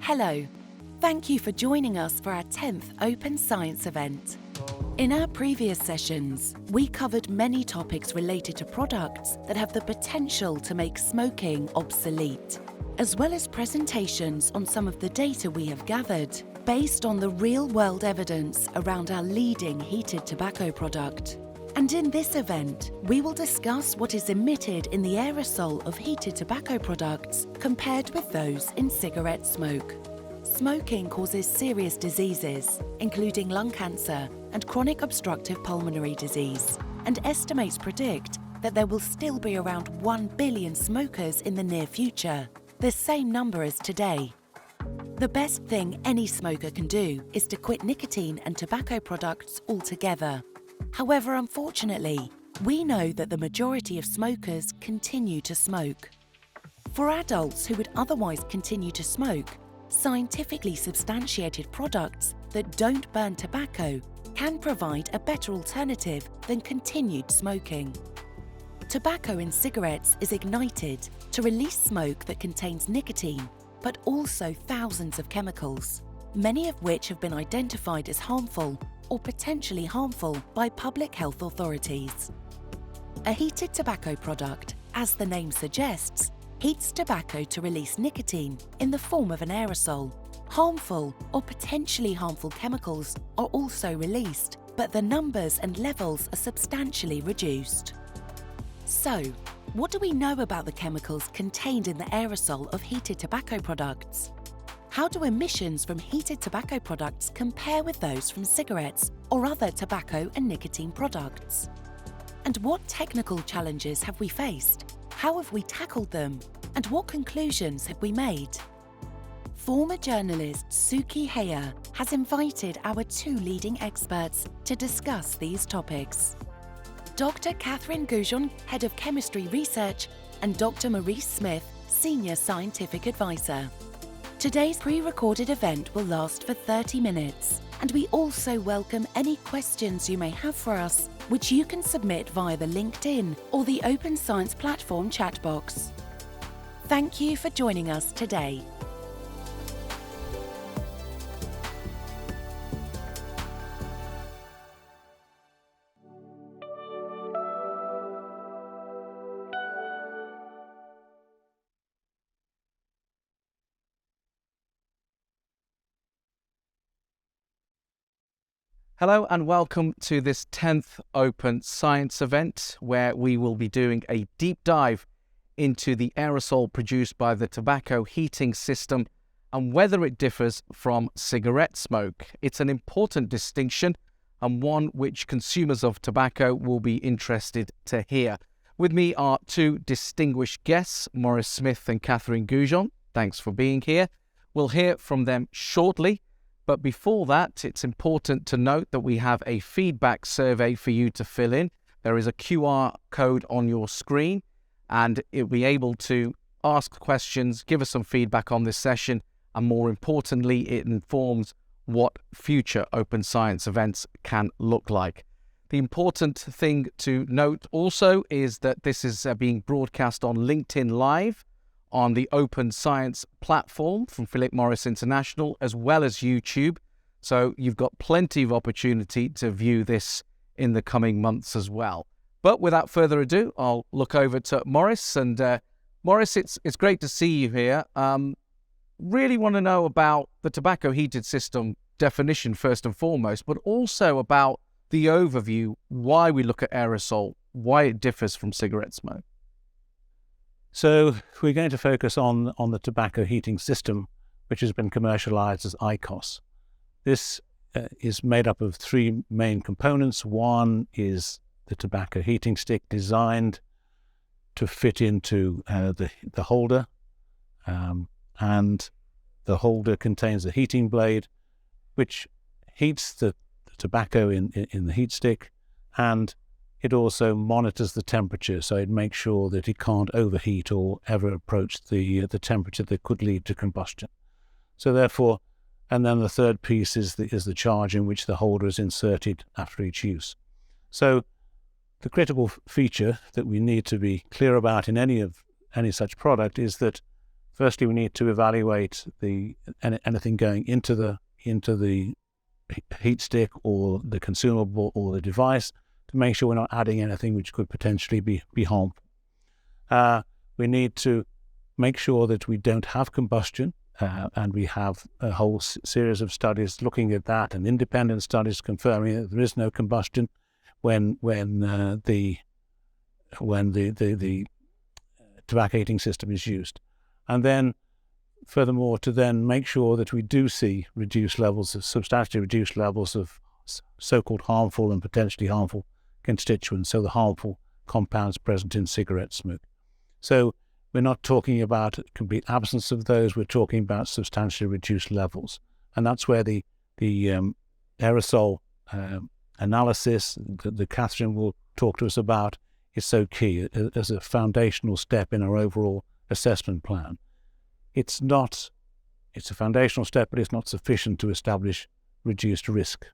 Hello, thank you for joining us for our 10th Open Science event. In our previous sessions, we covered many topics related to products that have the potential to make smoking obsolete, as well as presentations on some of the data we have gathered based on the real-world evidence around our leading heated tobacco product. And in this event, we will discuss what is emitted in the aerosol of heated tobacco products compared with those in cigarette smoke. Smoking causes serious diseases, including lung cancer and chronic obstructive pulmonary disease, and estimates predict that there will still be around 1 billion smokers in the near future, the same number as today. The best thing any smoker can do is to quit nicotine and tobacco products altogether. However, unfortunately, we know that the majority of smokers continue to smoke. For adults who would otherwise continue to smoke, scientifically substantiated products that don't burn tobacco can provide a better alternative than continued smoking. Tobacco in cigarettes is ignited to release smoke that contains nicotine, but also thousands of chemicals, many of which have been identified as harmful or potentially harmful by public health authorities. A heated tobacco product, as the name suggests, heats tobacco to release nicotine in the form of an aerosol. Harmful or potentially harmful chemicals are also released, but the numbers and levels are substantially reduced. So, what do we know about the chemicals contained in the aerosol of heated tobacco products? How do emissions from heated tobacco products compare with those from cigarettes or other tobacco and nicotine products? And what technical challenges have we faced? How have we tackled them? And what conclusions have we made? Former journalist Sukhi Hayer has invited our two leading experts to discuss these topics. Dr. Catherine Goujon, Head of Chemistry Research, and Dr. Maurice Smith, Senior Scientific Advisor. Today's pre-recorded event will last for 30 minutes, and we also welcome any questions you may have for us, which you can submit via the LinkedIn or the Open Science Platform chat box. Thank you for joining us today. Hello and welcome to this 10th Open Science event, where we will be doing a deep dive into the aerosol produced by the tobacco heating system and whether it differs from cigarette smoke. It's an important distinction and one which consumers of tobacco will be interested to hear. With me are two distinguished guests, Maurice Smith and Catherine Goujon. Thanks for being here. We'll hear from them shortly. But before that, it's important to note that we have a feedback survey for you to fill in. There is a QR code on your screen, and you'll be able to ask questions, give us some feedback on this session, and more importantly, it informs what future Open Science events can look like. The important thing to note also is that this is being broadcast on LinkedIn Live, on the Open Science platform from Philip Morris International, as well as YouTube. So you've got plenty of opportunity to view this in the coming months as well. But without further ado, I'll look over to Maurice. And Maurice, it's great to see you here. Really want to know about the tobacco heated system definition first and foremost, but also about the overview, why we look at aerosol, why it differs from cigarette smoke. So we're going to focus on the tobacco heating system, which has been commercialized as IQOS. This is made up of three main components. One is the tobacco heating stick designed to fit into the holder, and the holder contains a heating blade, which heats the tobacco in the heat stick, and it also monitors the temperature, so it makes sure that it can't overheat or ever approach the temperature that could lead to combustion. So therefore, and then the third piece is the charge in which the holder is inserted after each use. So the critical feature that we need to be clear about in any such product is that Firstly, we need to evaluate anything going into the heat stick or the consumable or the device to make sure we're not adding anything which could potentially be harmful. We need to make sure that we don't have combustion, and we have a whole series of studies looking at that, and independent studies confirming that there is no combustion when the tobacco heating system is used. And then, furthermore, to then make sure that we do see substantially reduced levels of so-called harmful and potentially harmful constituents, so the harmful compounds present in cigarette smoke. So we're not talking about complete absence of those, we're talking about substantially reduced levels. And that's where the aerosol analysis that Catherine will talk to us about is so key as a foundational step in our overall assessment plan. It's a foundational step, but it's not sufficient to establish reduced risk.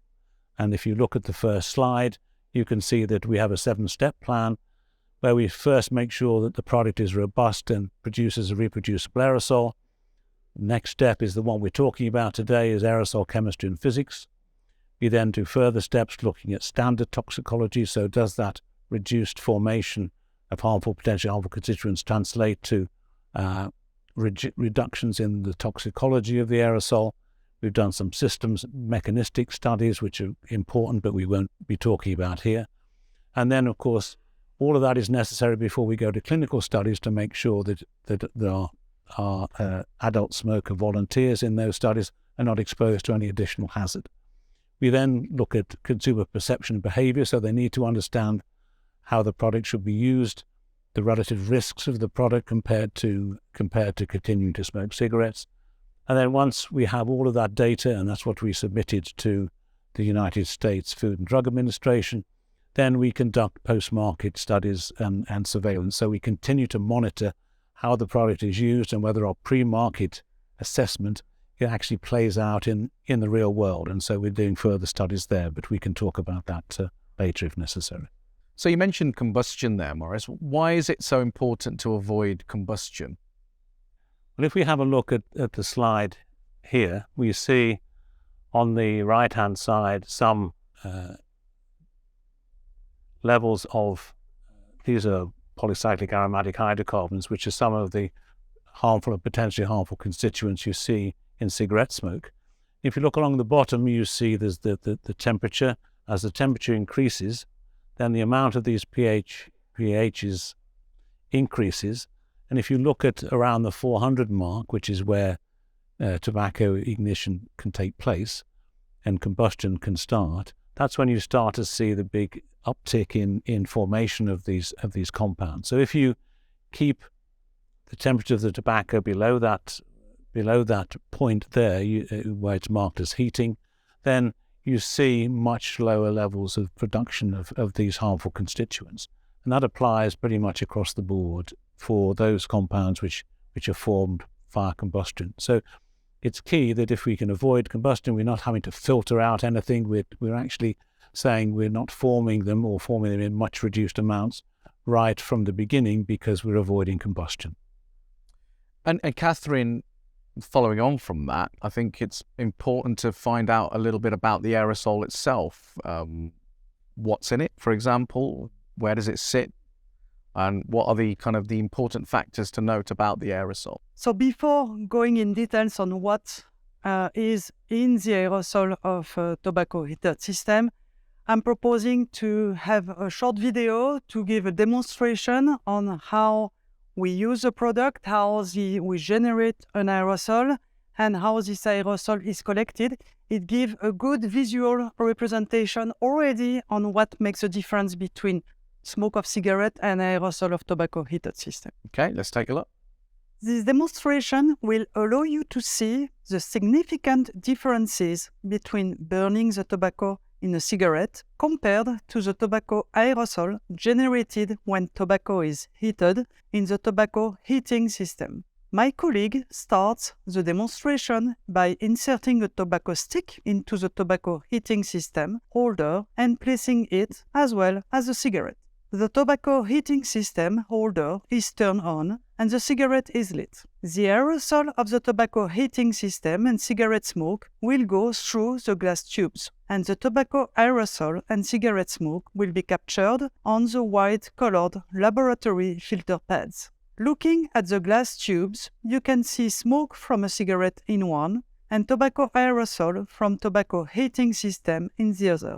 And if you look at the first slide, you can see that we have a 7-step plan where we first make sure that the product is robust and produces a reproducible aerosol. The next step is the one we're talking about today, is aerosol chemistry and physics. We then do further steps looking at standard toxicology. So does that reduced formation of potentially harmful constituents translate to reductions in the toxicology of the aerosol? We've done some systems mechanistic studies, which are important, but we won't be talking about here. And then, of course, all of that is necessary before we go to clinical studies to make sure that there are adult smoker volunteers in those studies are not exposed to any additional hazard. We then look at consumer perception and behavior, so they need to understand how the product should be used, the relative risks of the product compared to continuing to smoke cigarettes. And then once we have all of that data, and that's what we submitted to the United States Food and Drug Administration, then we conduct post-market studies and surveillance. So we continue to monitor how the product is used and whether our pre-market assessment actually plays out in the real world. And so we're doing further studies there, but we can talk about that later if necessary. So you mentioned combustion there, Maurice. Why is it so important to avoid combustion? Well, if we have a look at the slide here, we see on the right-hand side some levels of, these are polycyclic aromatic hydrocarbons, which are some of the harmful and potentially harmful constituents you see in cigarette smoke. If you look along the bottom, you see there's the temperature. As the temperature increases, then the amount of these pHs increases. And if you look at around the 400 mark, which is where tobacco ignition can take place and combustion can start, that's when you start to see the big uptick in formation of these compounds. So if you keep the temperature of the tobacco below that point there, where it's marked as heating, then you see much lower levels of production of these harmful constituents. And that applies pretty much across the board for those compounds which are formed via combustion. So it's key that if we can avoid combustion, we're not having to filter out anything. We're actually saying we're not forming them or forming them in much reduced amounts right from the beginning because we're avoiding combustion. And Catherine, following on from that, I think it's important to find out a little bit about the aerosol itself. What's in it, for example? Where does it sit? And what are the important factors to note about the aerosol? So before going in details on what is in the aerosol of a tobacco heated system, I'm proposing to have a short video to give a demonstration on how we use a product, how we generate an aerosol, and how this aerosol is collected. It gives a good visual representation already on what makes a difference between smoke of cigarette and aerosol of tobacco heated system. Okay, let's take a look. This demonstration will allow you to see the significant differences between burning the tobacco in a cigarette compared to the tobacco aerosol generated when tobacco is heated in the tobacco heating system. My colleague starts the demonstration by inserting a tobacco stick into the tobacco heating system holder and placing it as well as a cigarette. the tobacco heating system holder is turned on and the cigarette is lit. The aerosol of the tobacco heating system and cigarette smoke will go through the glass tubes, and the tobacco aerosol and cigarette smoke will be captured on the white-colored laboratory filter pads. Looking at the glass tubes, you can see smoke from a cigarette in one and tobacco aerosol from tobacco heating system in the other.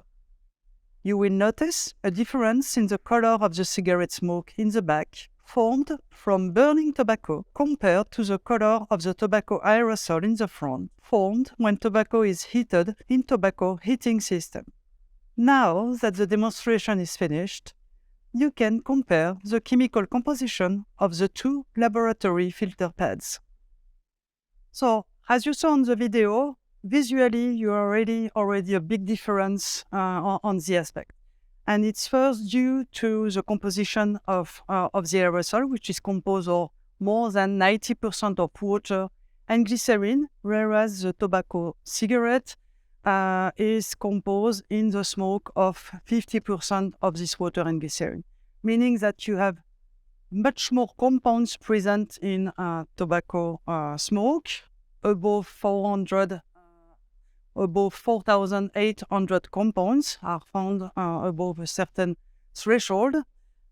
You will notice a difference in the color of the cigarette smoke in the back, formed from burning tobacco, compared to the color of the tobacco aerosol in the front, formed when tobacco is heated in tobacco heating system. Now that the demonstration is finished, you can compare the chemical composition of the two laboratory filter pads. So, as you saw on the video, visually, you already a big difference on the aspect. And it's first due to the composition of the aerosol, which is composed of more than 90% of water and glycerin, whereas the tobacco cigarette is composed in the smoke of 50% of this water and glycerin, meaning that you have much more compounds present in tobacco smoke, above 4,800 compounds are found above a certain threshold.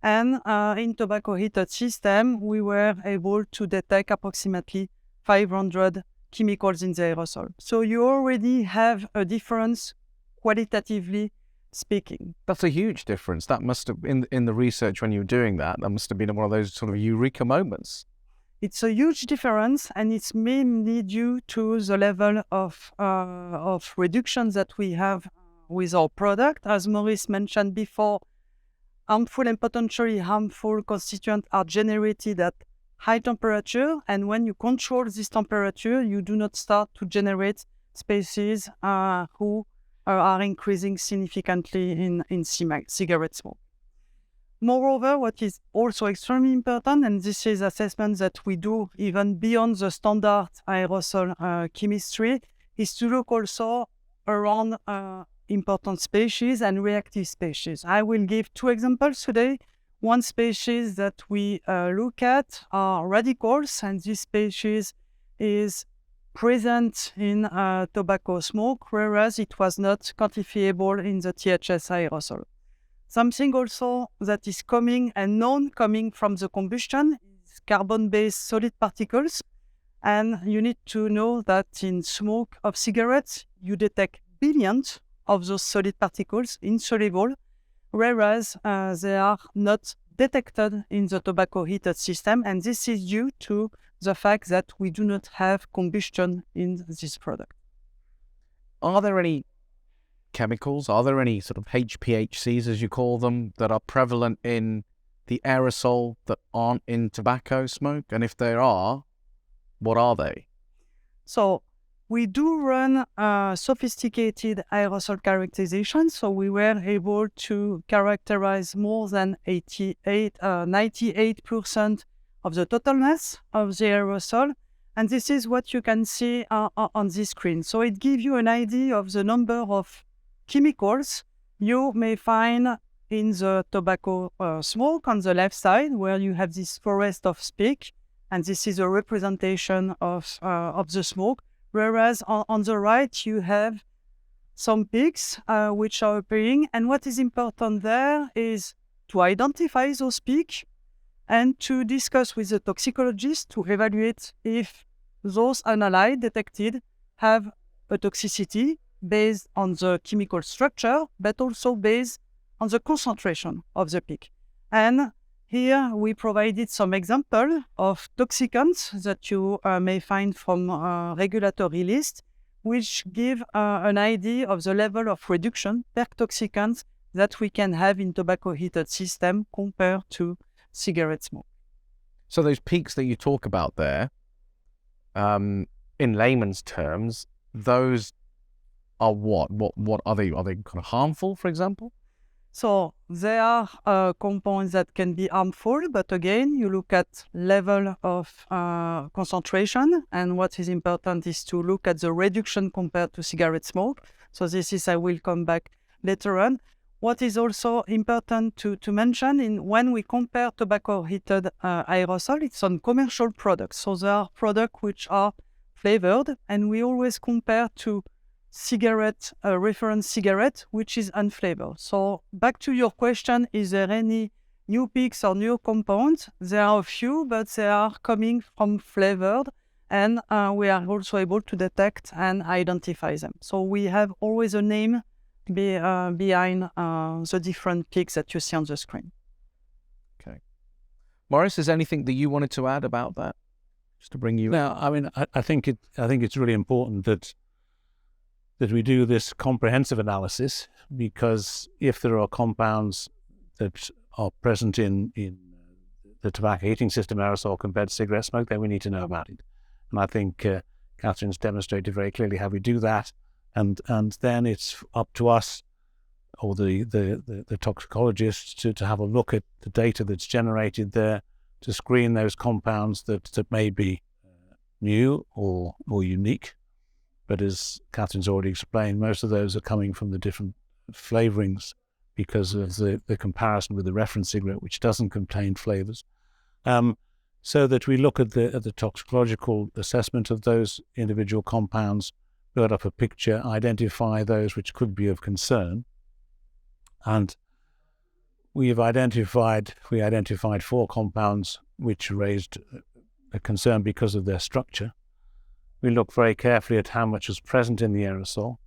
And in tobacco heated system, we were able to detect approximately 500 chemicals in the aerosol. So you already have a difference qualitatively speaking. That's a huge difference. That must have, in the research when you were doing that must have been one of those sort of eureka moments. It's a huge difference, and it's mainly due to the level of reduction that we have with our product. As Maurice mentioned before, harmful and potentially harmful constituents are generated at high temperature, and when you control this temperature, you do not start to generate species who are increasing significantly in cigarette smoke. Moreover, what is also extremely important, and this is assessment that we do even beyond the standard aerosol chemistry, is to look also around important species and reactive species. I will give two examples today. One species that we look at are radicals, and this species is present in tobacco smoke, whereas it was not quantifiable in the THS aerosol. Something also that is coming and known coming from the combustion is carbon-based solid particles. And you need to know that in smoke of cigarettes, you detect billions of those solid particles insoluble, whereas they are not detected in the tobacco heated system. And this is due to the fact that we do not have combustion in this product. Are there any chemicals, are there any sort of HPHCs, as you call them, that are prevalent in the aerosol that aren't in tobacco smoke? And if there are, what are they? So we do run sophisticated aerosol characterization. So we were able to characterize more than 98% of the total mass of the aerosol. And this is what you can see on this screen. So it gives you an idea of the number of chemicals you may find in the tobacco smoke on the left side, where you have this forest of speck, and this is a representation of the smoke. Whereas on the right, you have some peaks which are appearing. And what is important there is to identify those peaks and to discuss with the toxicologist to evaluate if those analytes detected have a toxicity based on the chemical structure, but also based on the concentration of the peak. And here we provided some example of toxicants that you may find from regulatory list, which give an idea of the level of reduction per toxicant that we can have in tobacco heated system compared to cigarette smoke. So those peaks that you talk about there, in layman's terms, those are what? What are they? Are they kind of harmful, for example? So there are compounds that can be harmful, but again, you look at level of concentration, and what is important is to look at the reduction compared to cigarette smoke. So this is, I will come back later on. what is also important to mention when we compare tobacco-heated aerosol, it's on commercial products. So there are products which are flavored, and we always compare to cigarette, reference cigarette, which is unflavored. So back to your question, is there any new peaks or new compounds? There are a few, but they are coming from flavored, and we are also able to detect and identify them. So we have always a name behind the different peaks that you see on the screen. Okay. Maurice, is there anything that you wanted to add about that? Just to bring you... No, I mean, I think it's really important that we do this comprehensive analysis, because if there are compounds that are present in the tobacco heating system aerosol compared to cigarette smoke, then we need to know about it. And I think Catherine's demonstrated very clearly how we do that. And then it's up to us, or the toxicologists, to have a look at the data that's generated there, to screen those compounds that may be new or unique. But as Catherine's already explained, most of those are coming from the different flavorings because of the comparison with the reference cigarette, which doesn't contain flavors. So that we look at the toxicological assessment of those individual compounds, build up a picture, identify those which could be of concern. And we identified 4 compounds which raised a concern because of their structure. We looked very carefully at how much was present in the aerosol.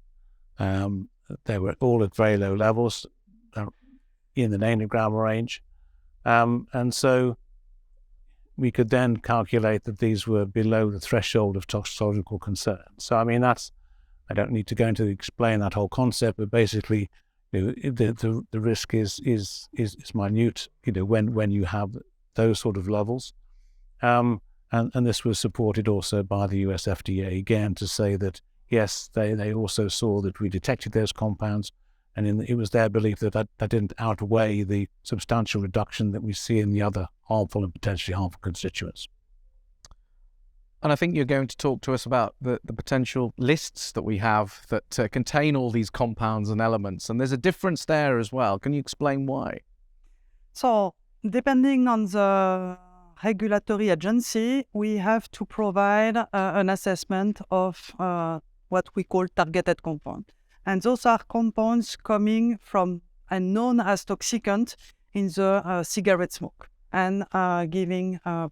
They were all at very low levels, in the nanogram range. And so we could then calculate that these were below the threshold of toxicological concern. So, I mean, I don't need to go into explain that whole concept, but basically, the risk is minute, when you have those sort of levels. And this was supported also by the US FDA, again, to say that, yes, they also saw that we detected those compounds, and it was their belief that didn't outweigh the substantial reduction that we see in the other harmful and potentially harmful constituents. And I think you're going to talk to us about the potential lists that we have that contain all these compounds and elements, and there's a difference there as well. Can you explain why? So, depending on the regulatory agency, we have to provide an assessment of what we call targeted compound. And those are compounds coming from and known as toxicant in the cigarette smoke, and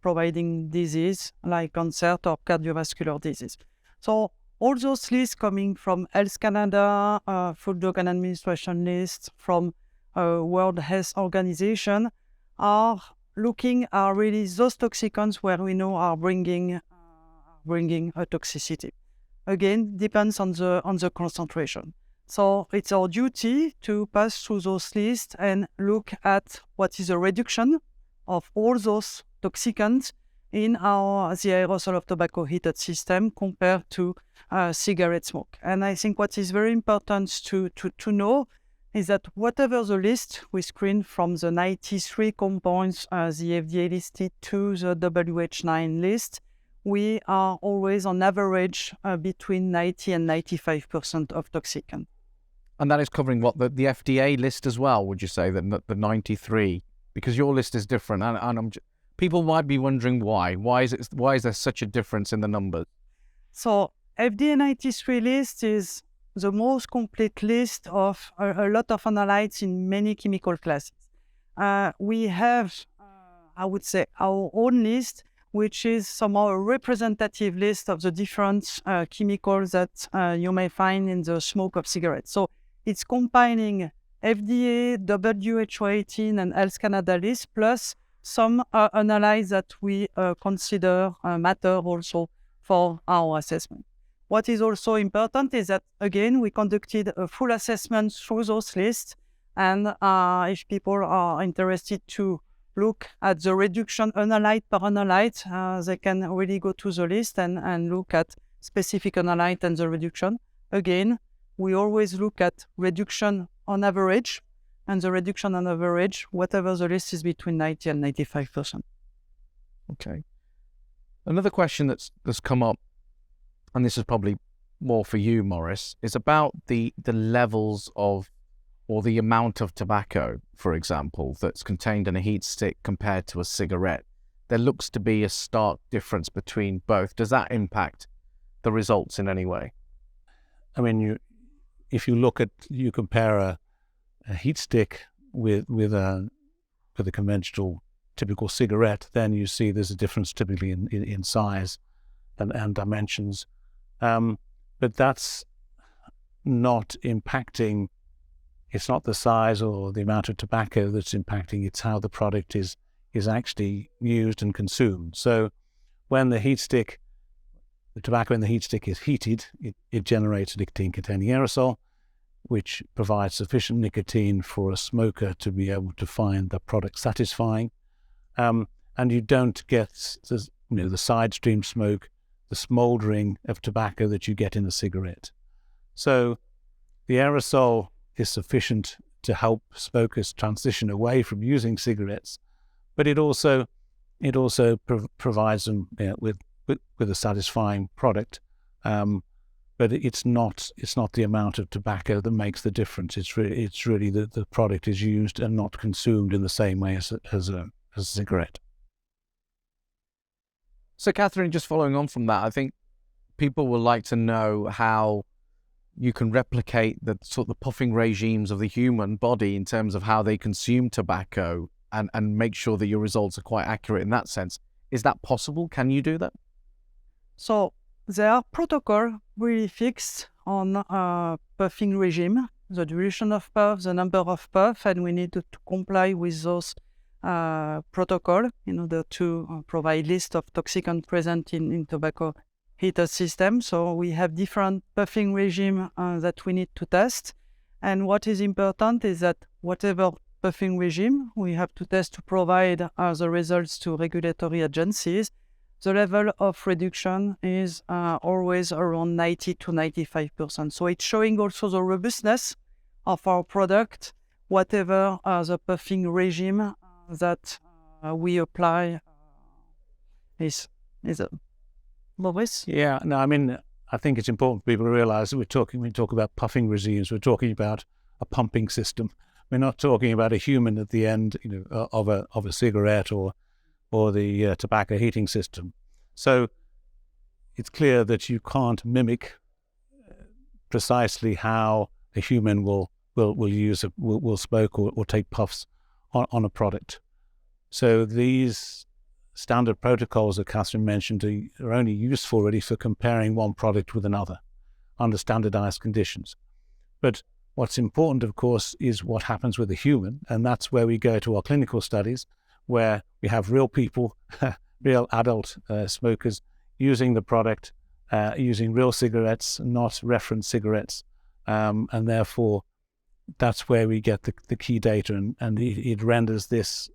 providing disease like cancer or cardiovascular disease. So all those lists coming from Health Canada, Food, Drug and Administration list, from World Health Organization, are looking at really those toxicants where we know are bringing a toxicity. Again, depends on the concentration. So it's our duty to pass through those lists and look at what is the reduction of all those toxicants in the aerosol of tobacco heated system compared to cigarette smoke. And I think what is very important to know is that whatever the list, we screen from the 93 compounds the FDA listed to the WH9 list, we are always on average between 90 and 95% of toxicant. And that is covering what, the FDA list as well, would you say, the 93? Because your list is different, and people might be wondering why. Why is there such a difference in the numbers? So FDA 93 list is the most complete list of a lot of analytes in many chemical classes. We have, I would say, our own list, which is somehow a representative list of the different chemicals that you may find in the smoke of cigarettes. So it's combining FDA, WHO 18, and Health Canada list, plus some analyses that we consider matter also for our assessment. What is also important is that, again, we conducted a full assessment through those lists, and if people are interested to look at the reduction analyte per analyte, they can really go to the list and look at specific analyte and the reduction. Again, we always look at reduction on average, and the reduction on average, whatever the list, is between 90 and 95%. Okay. Another question that's come up, and this is probably more for you, Maurice, is about the levels of or the amount of tobacco, for example, that's contained in a heat stick compared to a cigarette, there looks to be a stark difference between both. Does that impact the results in any way? I mean, if you compare a heat stick with a conventional typical cigarette, then you see there's a difference typically in size and dimensions. But that's not impacting, it's not the size or the amount of tobacco that's impacting, it's how the product is actually used and consumed. So when the tobacco in the heat stick is heated, it generates a nicotine-containing aerosol, which provides sufficient nicotine for a smoker to be able to find the product satisfying. And you don't get the side stream smoke, the smouldering of tobacco that you get in a cigarette. So the aerosol is sufficient to help smokers transition away from using cigarettes, but it also provides them with a satisfying product. But it's not the amount of tobacco that makes the difference. It's really that the product is used and not consumed in the same way as a cigarette. So, Catherine, just following on from that, I think people would like to know how you can replicate the sort of the puffing regimes of the human body in terms of how they consume tobacco and make sure that your results are quite accurate in that sense. Is that possible? Can you do that? So there are protocols really fixed on puffing regime, the duration of puff, the number of puff, and we need to comply with those protocol in order to provide list of toxicants present in tobacco heater system. So we have different puffing regime that we need to test. And what is important is that whatever puffing regime we have to test to provide the results to regulatory agencies, the level of reduction is always around 90 to 95%. So it's showing also the robustness of our product, whatever the puffing regime that we apply is a Maurice? Yeah, no, I mean, I think it's important for people to realize that when we talk about puffing regimes, we're talking about a pumping system. We're not talking about a human at the end, of a cigarette or the tobacco heating system. So it's clear that you can't mimic precisely how a human will smoke or take puffs on a product. So these standard protocols that Catherine mentioned are only useful really for comparing one product with another under standardized conditions. But what's important, of course, is what happens with a human, and that's where we go to our clinical studies, where we have real people, real adult smokers using the product, using real cigarettes, not reference cigarettes, and therefore that's where we get the key data, and it renders this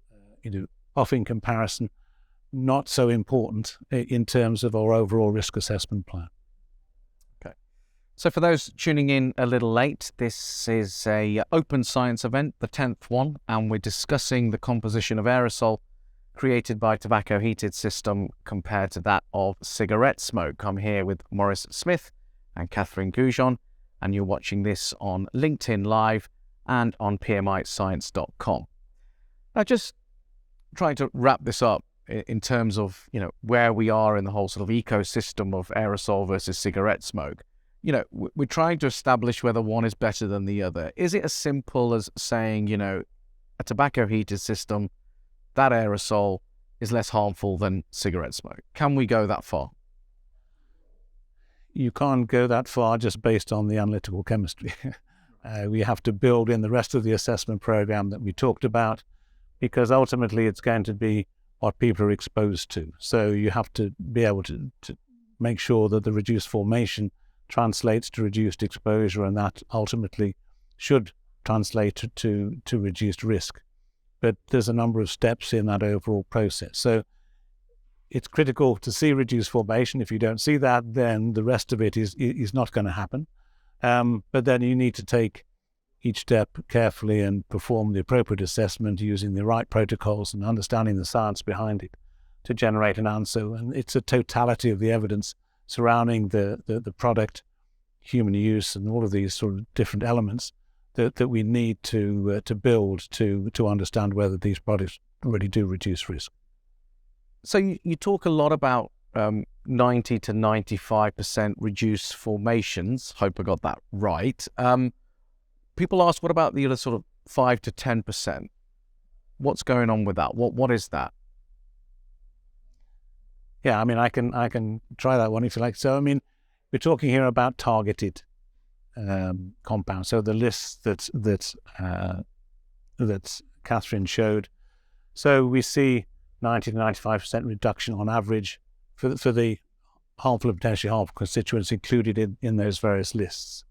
puffing comparison not so important in terms of our overall risk assessment plan. Okay. So for those tuning in a little late, this is a open science event, the 10th one, and we're discussing the composition of aerosol created by tobacco heated system compared to that of cigarette smoke. I'm here with Maurice Smith and Catherine Goujon, and you're watching this on LinkedIn Live and on pmiscience.com. Now, just trying to wrap this up in terms of, where we are in the whole sort of ecosystem of aerosol versus cigarette smoke. We're trying to establish whether one is better than the other. Is it as simple as saying, a tobacco heated system, that aerosol is less harmful than cigarette smoke? Can we go that far? You can't go that far just based on the analytical chemistry. We have to build in the rest of the assessment program that we talked about, because ultimately it's going to be what people are exposed to. So you have to be able to make sure that the reduced formation translates to reduced exposure, and that ultimately should translate to reduced risk. But there's a number of steps in that overall process. So it's critical to see reduced formation. If you don't see that, then the rest of it is not going to happen. But then you need to take each step carefully and perform the appropriate assessment using the right protocols and understanding the science behind it to generate an answer. And it's a totality of the evidence surrounding the product, human use, and all of these sort of different elements that we need to build to understand whether these products really do reduce risk. So you talk a lot about 90 to 95% reduced formations. Hope I got that right. People ask, what about the other sort of 5 to 10%? What's going on with that? What is that? Yeah, I mean, I can try that one if you like. So, I mean, we're talking here about targeted compounds. So the list that Catherine showed. So we see 90 to 95% reduction on average for the harmful and potentially harmful constituents included in those various lists.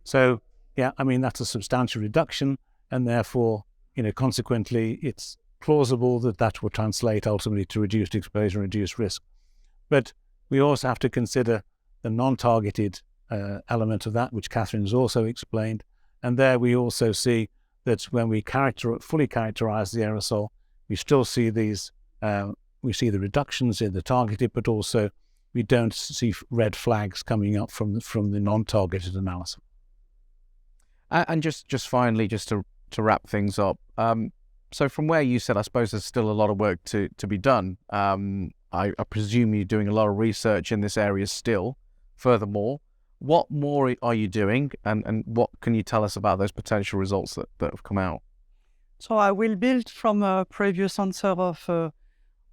So, yeah, I mean, that's a substantial reduction, and therefore, consequently, it's plausible that will translate ultimately to reduced exposure and reduced risk. But we also have to consider the non-targeted element of that, which Catherine has also explained. And there we also see that when we fully characterize the aerosol, we still see these, we see the reductions in the targeted, but also we don't see red flags coming up from the non-targeted analysis. And just finally, just to wrap things up, so from where you said, I suppose there's still a lot of work to be done. I presume you're doing a lot of research in this area still. Furthermore, what more are you doing, and what can you tell us about those potential results that have come out? So I will build from a previous answer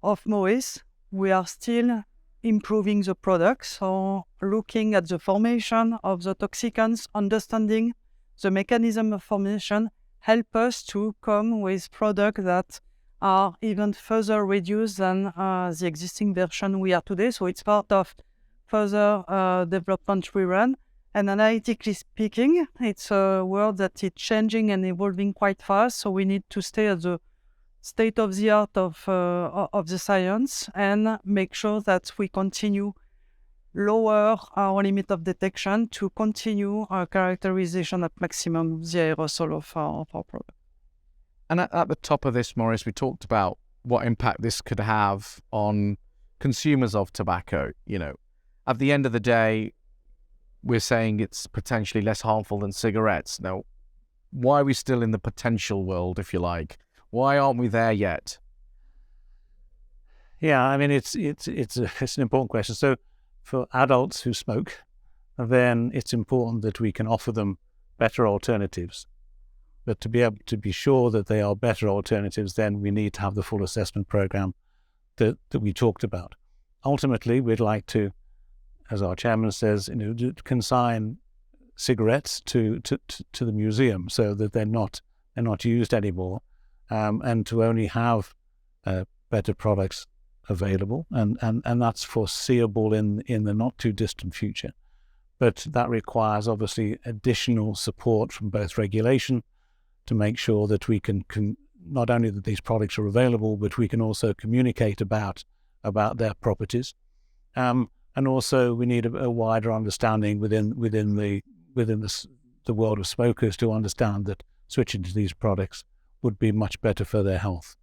of Maurice. We are still improving the product, so looking at the formation of the toxicants, understanding the mechanism of formation, help us to come with products that are even further reduced than the existing version we are today. So it's part of further development we run. And analytically speaking, it's a world that is changing and evolving quite fast. So we need to stay at the state of the art of the science and make sure that we continue lower our limit of detection to continue our characterization at maximum the aerosol of our product. And at the top of this, Maurice, we talked about what impact this could have on consumers of tobacco. At the end of the day, we're saying it's potentially less harmful than cigarettes. Now, why are we still in the potential world, if you like? Why aren't we there yet? Yeah, I mean, it's an important question. So for adults who smoke, then it's important that we can offer them better alternatives. But to be able to be sure that they are better alternatives, then we need to have the full assessment program that we talked about. Ultimately, we'd like to, as our chairman says, consign cigarettes to the museum so that they're not used anymore, and to only have better products available, and that's foreseeable in the not too distant future. But that requires obviously additional support from both regulation to make sure that we can not only that these products are available, but we can also communicate about their properties. And also we need a wider understanding within the world of smokers to understand that switching to these products would be much better for their health.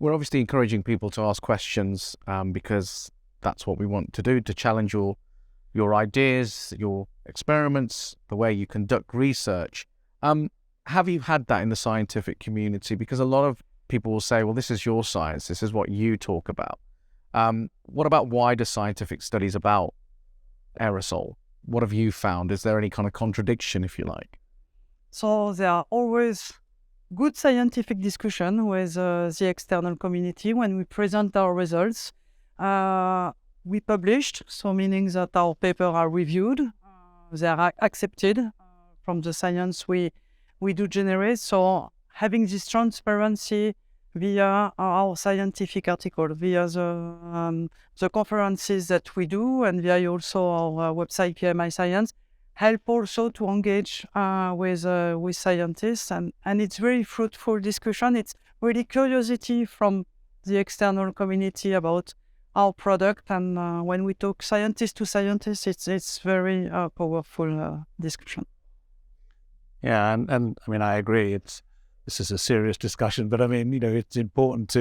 We're obviously encouraging people to ask questions because that's what we want to do, to challenge your ideas, your experiments, the way you conduct research. Have you had that in the scientific community? Because a lot of people will say, well, this is your science, this is what you talk about. What about wider scientific studies about aerosol? What have you found? Is there any kind of contradiction, if you like? So there are always good scientific discussion with the external community when we present our results. We published, so meaning that our papers are reviewed, they are accepted from the science we do generate. So having this transparency via our scientific article, via the conferences that we do, and via also our website, PMI Science, help also to engage with scientists. And it's very fruitful discussion. It's really curiosity from the external community about our product. And when we talk scientist to scientist, it's very powerful discussion. Yeah, and I mean, I agree. This is a serious discussion, but I mean, it's important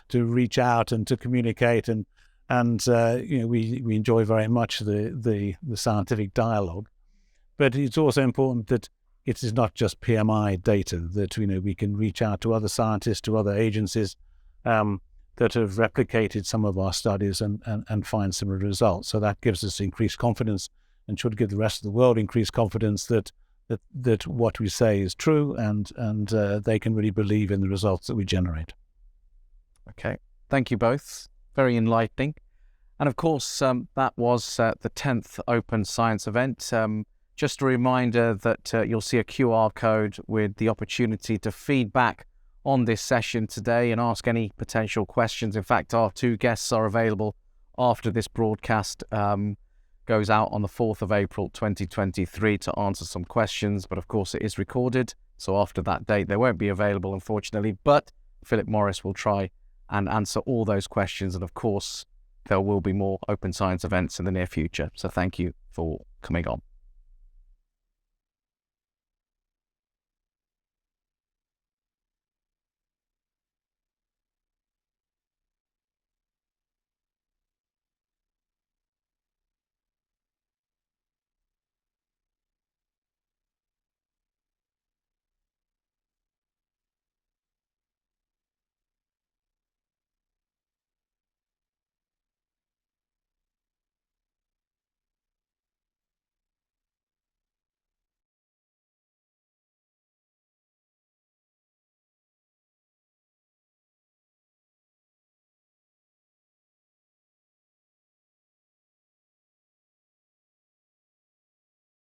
to reach out and to communicate, and we enjoy very much the scientific dialogue. But it's also important that it is not just PMI data, that we can reach out to other scientists, to other agencies that have replicated some of our studies and find similar results. So that gives us increased confidence, and should give the rest of the world increased confidence that what we say is true, and they can really believe in the results that we generate. Okay, thank you both. Very enlightening. And of course, that was the 10th Open Science event. Just a reminder that you'll see a QR code with the opportunity to feedback on this session today and ask any potential questions. In fact, our 2 guests are available after this broadcast goes out on the 4th of April 2023 to answer some questions. But of course, it is recorded, so after that date, they won't be available, unfortunately. But Philip Morris will try and answer all those questions. And of course, there will be more Open Science events in the near future. So thank you for coming on.